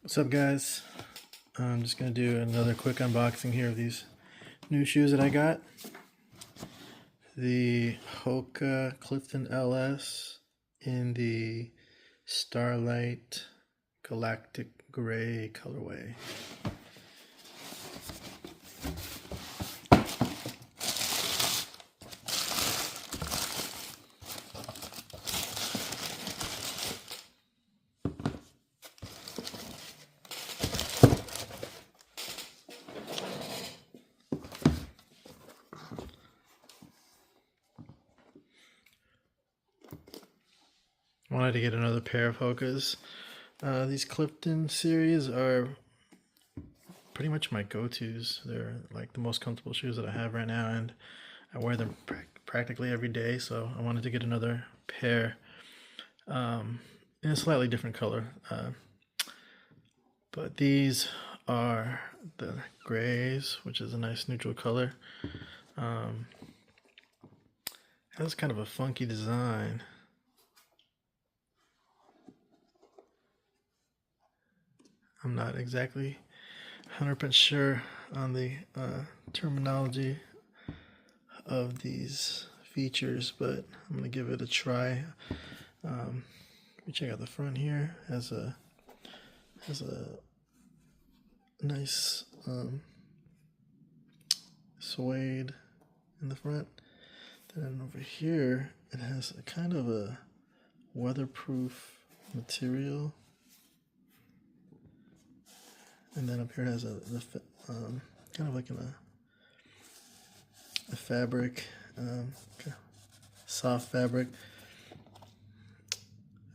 What's up, guys? I'm just gonna do another quick unboxing here of these new shoes that I got. The Hoka Clifton LS in the Starlight Galactic Gray colorway. Wanted to get another pair of Hokas. These Clifton series are pretty much my go-tos. They're like the most comfortable shoes that I have right now, and I wear them practically every day, so I wanted to get another pair in a slightly different color. But these are the grays, which is a nice neutral color. Has kind of a funky design. I'm not exactly 100% sure on the terminology of these features, but I'm gonna give it a try. Let me check out the front here. Has a nice suede in the front. Then over here, it has a kind of a weatherproof material. And then up here it has kind of like a fabric, soft fabric.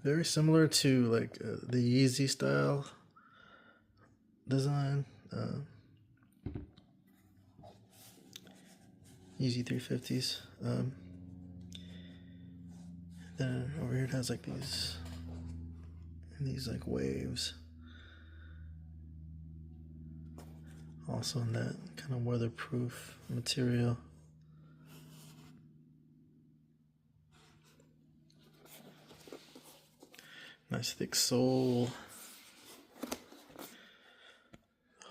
Very similar to like the Yeezy style design. Yeezy 350s. Then over here it has like these like waves. Also in that kind of weatherproof material. Nice thick sole.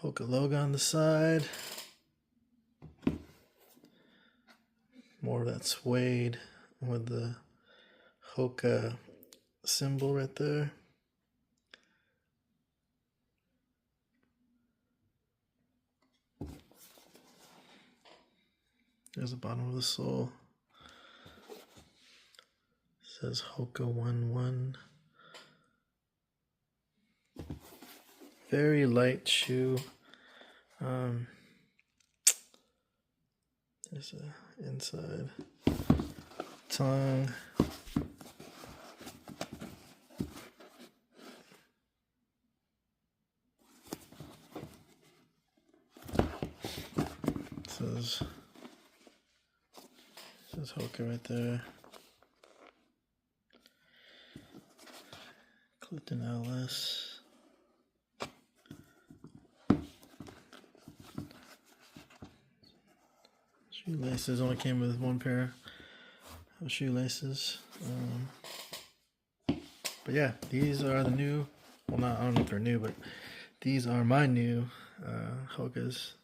Hoka logo on the side. More of that suede with the Hoka symbol right there. There's the bottom of the sole. It says Hoka 11. Very light shoe. There's a inside tongue. It says Hoka right there. Clifton LS. Shoelaces, only came with one pair of shoelaces. But yeah, these are the new, well, I don't know if they're new, but these are my new Hokas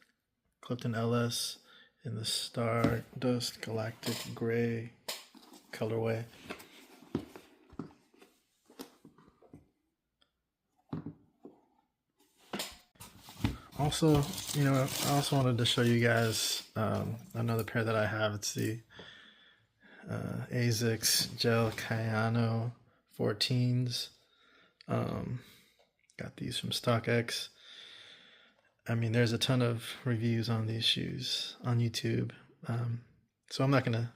Clifton LS in the Stardust Galactic Gray colorway. Also, I also wanted to show you guys another pair that I have. It's the ASICS Gel Cayano 14s. Got these from StockX. I mean, there's a ton of reviews on these shoes on YouTube. So I'm not going to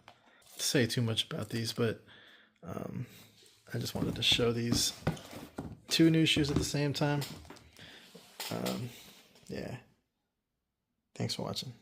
say too much about these, but I just wanted to show these two new shoes at the same time. Yeah. Thanks for watching.